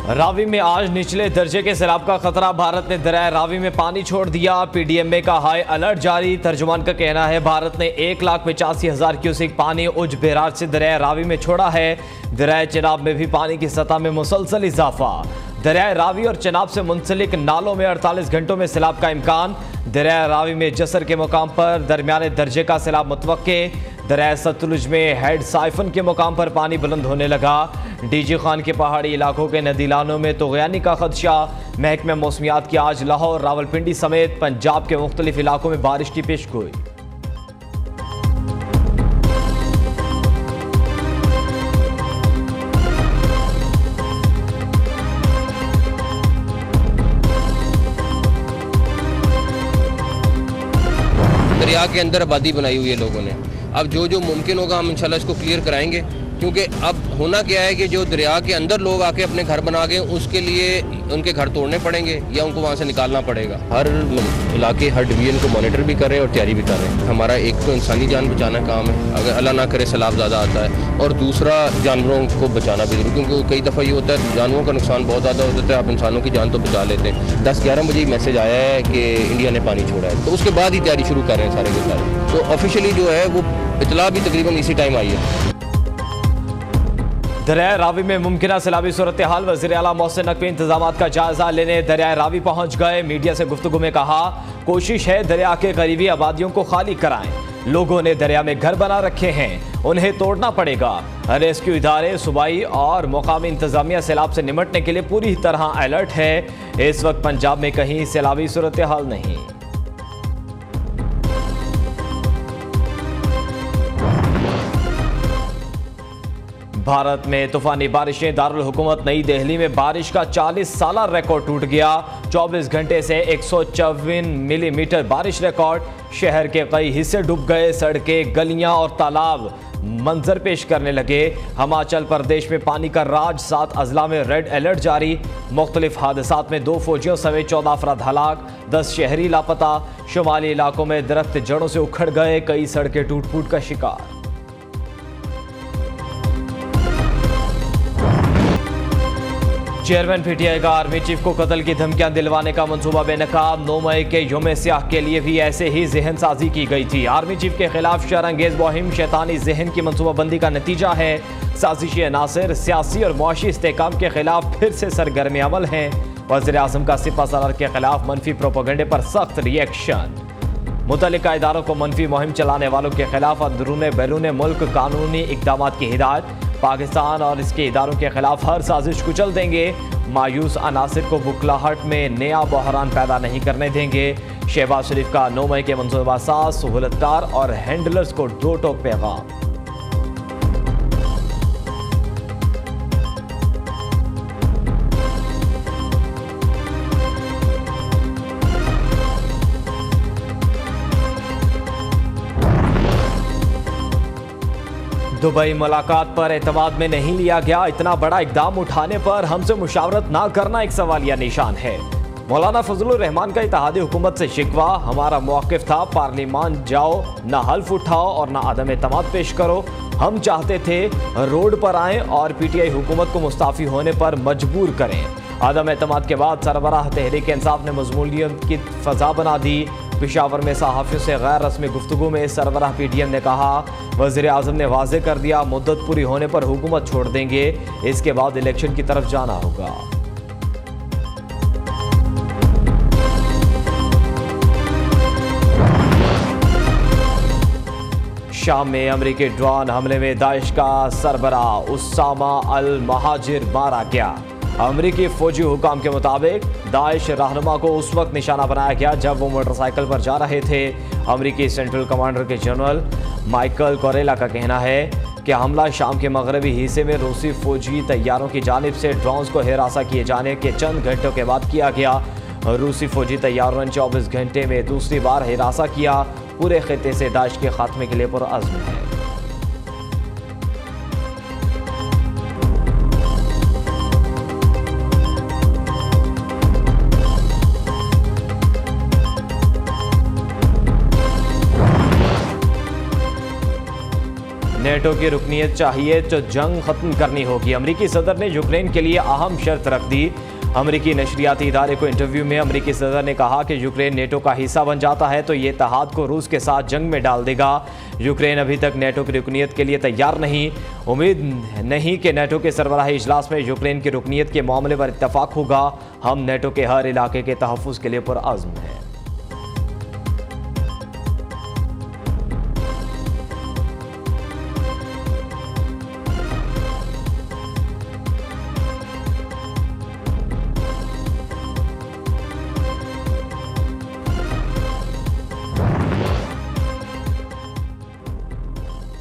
रावी में आज निचले दर्जे के सैलाब का खतरा। भारत ने दरिया रावी में पानी छोड़ दिया। पीडीएमए का हाई अलर्ट जारी। तर्जुमान का कहना है भारत ने 1,85,000 क्यूसेक पानी उज बैराज से दरिया रावी में छोड़ा है। दरिया चेनाब में भी पानी की सतह में मुसलसल इजाफा। दरिया रावी और चेनाब से मुंसलिक नालों में 48 घंटों में सैलाब का इम्कान। दरिया रावी में जसर के मुकाम पर दरमियाने दर्जे का सैलाब मुतवक्के। दरिया सतलुज में हेड साइफन के मुकाम पर पानी बुलंद होने लगा। डीजी खान के पहाड़ी इलाकों के नदीलानों में तुग़यानी का खदशा। महकमे मौसमियात की आज लाहौर, रावलपिंडी समेत पंजाब के मुख्तलिफ इलाकों में बारिश की पेशगोई। दरिया के अंदर आबादी बनाई हुई है लोगों ने। अब जो जो मुमकिन होगा हम इंशाल्लाह इसको क्लियर कराएंगे, क्योंकि अब होना क्या है कि जो दरिया के अंदर लोग आके अपने घर बना गए उसके लिए उनके घर तोड़ने पड़ेंगे या उनको वहाँ से निकालना पड़ेगा। हर इलाके, हर डिवीजन को मॉनिटर भी कर रहे हैं और तैयारी भी कर रहे हैं। हमारा एक तो इंसानी जान बचाना काम है, अगर अल्लाह ना करे सैलाब ज़्यादा आता है, और दूसरा जानवरों को बचाना भी जरूरी, क्योंकि कई दफ़ा ये होता है जानवरों का नुकसान बहुत ज़्यादा हो जाता है, आप इंसानों की जान तो बचा लेते हैं। 10-11 बजे मैसेज आया है कि इंडिया ने पानी छोड़ा है, तो उसके बाद ही तैयारी शुरू कर रहे हैं सारे के सारे। तो ऑफिशियली जो है वो इतला भी तकरीबन इसी टाइम आई है। दरिया रावी में मुमकिन सैलाबी सूरत हाल। वज़ीर आला मोहसिन नकवी इंतजाम का जायजा लेने दरिया रावी पहुंच गए। मीडिया से गुफ्तगू में कहा कोशिश है दरिया के करीबी आबादियों को खाली कराएं। लोगों ने दरिया में घर बना रखे हैं, उन्हें तोड़ना पड़ेगा। रेस्क्यू इदारे, सूबाई और मुकामी इंतजामिया सैलाब से निमटने के लिए पूरी तरह अलर्ट है। इस वक्त पंजाब में कहीं सैलाबी सूरत हाल नहीं। भारत में तूफानी बारिशें। दारुल हुकूमत नई दिल्ली में बारिश का 40 साला रिकॉर्ड टूट गया। 24 घंटे से 154 मिलीमीटर बारिश रिकॉर्ड। शहर के कई हिस्से डूब गए। सड़कें, गलियां और तालाब मंजर पेश करने लगे। हिमाचल प्रदेश में पानी का राज। 7 अजला में रेड अलर्ट जारी। मुख्तलिफ हादसात में 2 फौजियों समेत 14 अफराद हलाक, 10 शहरी लापता। शुमाली इलाकों में दरख्त जड़ों से उखड़ गए। कई सड़कें टूट फूट का शिकार। चेयरमैन पीटीआई का आर्मी चीफ को कत्ल की धमकियां दिलवाने का मंसूबा बेनकाब। 9 मई के यौम सियाह के लिए भी ऐसे ही जहन साजी की गई थी। आर्मी चीफ के खिलाफ शरअंगेज मुहिम शैतानी जहन की मंसूबाबंदी का नतीजा है। साजिशी अनासर सियासी और मुआशी इस्तेहकाम के खिलाफ फिर से सरगर्म अमल हैं। वज़ीर आज़म का सिपा सलार के खिलाफ मनफी प्रोपेगेंडे पर सख्त रिएक्शन। मुतल्लिका इदारों को मनफी मुहिम चलाने वालों के खिलाफ अंदरून बैरून मुल्क कानूनी इकदाम की हिदायत। पाकिस्तान और इसके इदारों के खिलाफ हर साजिश कुचल देंगे। मायूस अनासिर को बुखलाहट में नया बहरान पैदा नहीं करने देंगे। शहबाज शरीफ का 9 मई के मंसूबा साज, सहूलतकार और हैंडलर्स को 2 टोक पैगाम। दुबई मुलाकात पर एतमाद में नहीं लिया गया। इतना बड़ा इकदाम उठाने पर हमसे मुशावरत ना करना एक सवालिया निशान है। मौलाना फजलुर रहमान का इत्तेहादी हुकूमत से शिकवा। हमारा मौक़िफ़ था पार्लियामान जाओ, ना हल्फ उठाओ और ना अदम एतमाद पेश करो। हम चाहते थे रोड पर आएँ और पीटीआई हुकूमत को मुस्ताफ़ी होने पर मजबूर करें। अदम एतमाद के बाद सरबराह तहरीक इंसाफ ने मज़मूनियत की फ़ज़ा बना दी। पेशावर में सहाफ़ियों से गैर रस्मी गुफ्तगू में सरबराह पीटीएम ने कहा वज़ीर आज़म ने वाज़े कर दिया मुद्दत पूरी होने पर हुकूमत छोड़ देंगे, इसके बाद इलेक्शन की तरफ जाना होगा। शाम में अमरीकी ड्रोन हमले में दाइश का सरबराह उसामा अल महाजिर मारा गया। अमरीकी फौजी हुकाम के मुताबिक दाइश रहनुमा को उस वक्त निशाना बनाया गया जब वो मोटरसाइकिल पर जा रहे थे। अमरीकी सेंट्रल कमांडर के जनरल माइकल कोरेला का कहना है कि हमला शाम के मगरबी हिस्से में रूसी फौजी तैयारों की जानिब से ड्रोन्स को हिरासा किए जाने के चंद घंटों के बाद किया गया। रूसी फौजी तैयारों ने 24 घंटे में दूसरी बार हिरासा किया। पूरे खित्ते से दाइश के खात्मे के लिए पुरअज़्म है। नेटो की रुकनीत चाहिए तो जंग खत्म करनी होगी। अमेरिकी सदर ने यूक्रेन के लिए अहम शर्त रख दी। अमेरिकी नशरियाती इदारे को इंटरव्यू में अमेरिकी सदर ने कहा कि यूक्रेन नेटो का हिस्सा बन जाता है तो ये इत्तेहाद को रूस के साथ जंग में डाल देगा। यूक्रेन अभी तक नेटो की रुकनीत के लिए तैयार नहीं। उम्मीद नहीं कि नेटो के सरबराही इजलास में यूक्रेन की रुकनीत के मामले पर इत्तफाक होगा। हम नेटो के हर इलाके के तहफ़्फ़ुज़ के लिए पुरअज़्म हैं।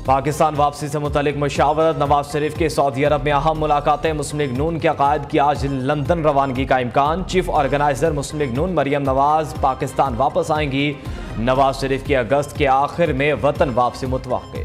पाकिस्तान वापसी से मुतालिक मशावरत। नवाज शरीफ के सऊदी अरब में अहम मुलाकातें। मुस्लिम लीग नून के कायद की आज लंदन रवानगी का इम्कान। चीफ ऑर्गेनाइजर मुस्लिम लीग नून मरियम नवाज पाकिस्तान वापस आएंगी। नवाज शरीफ की अगस्त के आखिर में वतन वापसी मुतवक्के।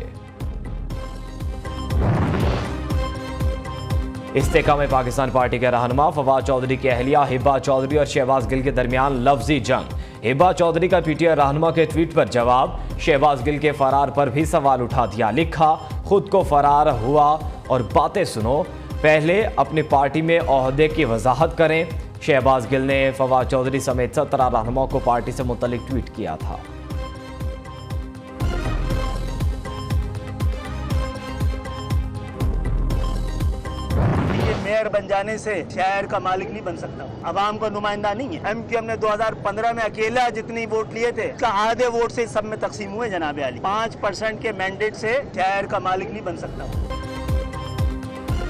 इस्तेकाम पाकिस्तान पार्टी के रहनुमा फवाद चौधरी की अहलिया हिबा चौधरी और शहबाज गिल के दरमियान लफ्जी जंग। हिबा चौधरी का पीटीआई रहनुमा के ट्वीट पर जवाब। शहबाज गिल के फरार पर भी सवाल उठा दिया। लिखा, खुद को फरार हुआ और बातें सुनो, पहले अपनी पार्टी में ओहदे की वजाहत करें। शहबाज गिल ने फवाद चौधरी समेत 17 रहनुमाओं को पार्टी से मुतल्लिक ट्वीट किया था। मेयर बन जाने से शहर का मालिक नहीं बन सकता, अवाम का नुमाइंदा नहीं है। एमक्यूएम ने 2015 में अकेला जितनी वोट लिए थे उसका आधे वोट से सब में तकसीम हुए जनाब अली। 5% के मैंडेट से शहर का मालिक नहीं बन सकता।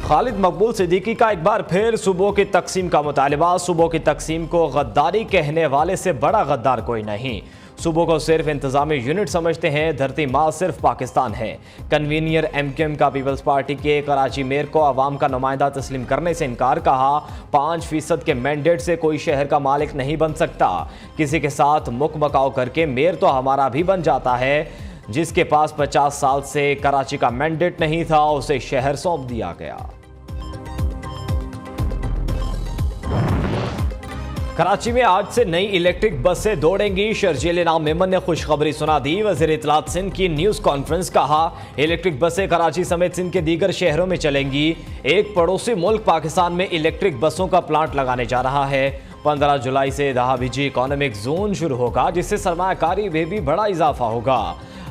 खालिद मकबूल सिद्दीकी का एक बार फिर सूबों की तकसीम का मुतालबा। सूबों की तकसीम को गद्दारी कहने वाले से बड़ा गद्दार कोई नहीं। सूबों को सिर्फ इंतजामी यूनिट समझते हैं। धरती माँ सिर्फ पाकिस्तान है। कन्वीनियर एमक्यूएम का पीपल्स पार्टी के कराची मेयर को अवाम का नुमाइंदा तस्लीम करने से इनकार। कहा, 5% के मैंडेट से कोई शहर का मालिक नहीं बन सकता। किसी के साथ मुकमकाव करके मेयर तो हमारा भी बन जाता है। जिसके पास 50 साल से कराची का मैंडेट नहीं था उसे शहर सौंप दिया गया। कराची में आज से नई इलेक्ट्रिक बसें दौड़ेंगी। शर्जील इनाम मेमन ने खुशखबरी सुना दी। वज़ीर इत्तलात सिंध की न्यूज़ कॉन्फ्रेंस। कहा, इलेक्ट्रिक बसें कराची समेत सिंध के दीगर शहरों में चलेंगी। एक पड़ोसी मुल्क पाकिस्तान में इलेक्ट्रिक बसों का प्लांट लगाने जा रहा है। 15 जुलाई से दहाबीजी इकोनॉमिक जोन शुरू होगा जिससे सरमायाकारी में भी बड़ा इजाफा होगा।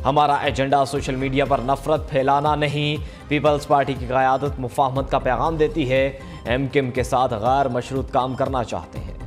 हमारा एजेंडा सोशल मीडिया पर नफरत फैलाना नहीं। पीपल्स पार्टी की क़यादत मुफाहमत का पैगाम देती है। एमक्यूएम के साथ गैर मशरूत काम करना चाहते हैं।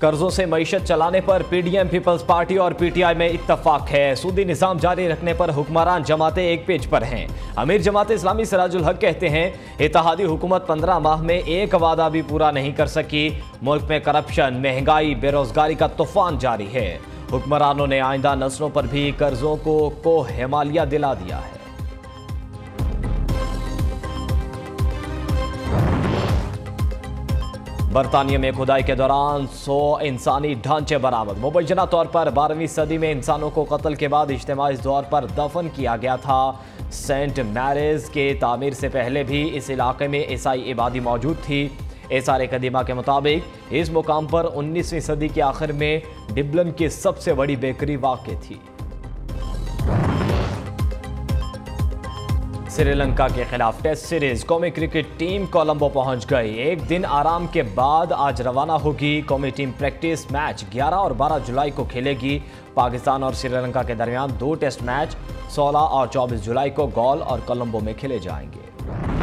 कर्जों से मईशत चलाने पर पीडीएम, पीपल्स पार्टी और पीटीआई में इत्तफाक है। सूदी निज़ाम जारी रखने पर हुक्मरान जमातें एक पेज पर हैं। अमीर जमात इस्लामी सिराजुल हक कहते हैं, इत्तेहादी हुकूमत 15 माह में एक वादा भी पूरा नहीं कर सकी। मुल्क में करप्शन, महंगाई, बेरोजगारी का तूफान जारी है। हुक्मरानों ने आइंदा नस्लों पर भी कर्जों को हिमालिया दिला दिया है। बरतानिया में खुदाई के दौरान 100 इंसानी ढांचे बरामद। मुबैना तौर पर 12वीं सदी में इंसानों को कत्ल के बाद इज्तिमाई तौर पर दफन किया गया था। सेंट मैरिज के तामीर से पहले भी इस इलाके में ईसाई इबादी मौजूद थी। एसार कदीमा के मुताबिक इस मुकाम पर 19वीं सदी के आखिर में डिबलन की सबसे बड़ी बेकरी वाक़ थी। श्रीलंका के खिलाफ टेस्ट सीरीज कौमी क्रिकेट टीम कोलंबो पहुंच गई। एक दिन आराम के बाद आज रवाना होगी। कौमी टीम प्रैक्टिस मैच 11 और 12 जुलाई को खेलेगी। पाकिस्तान और श्रीलंका के दरमियान 2 टेस्ट मैच 16 और 24 जुलाई को गौल और कोलंबो में खेले जाएंगे।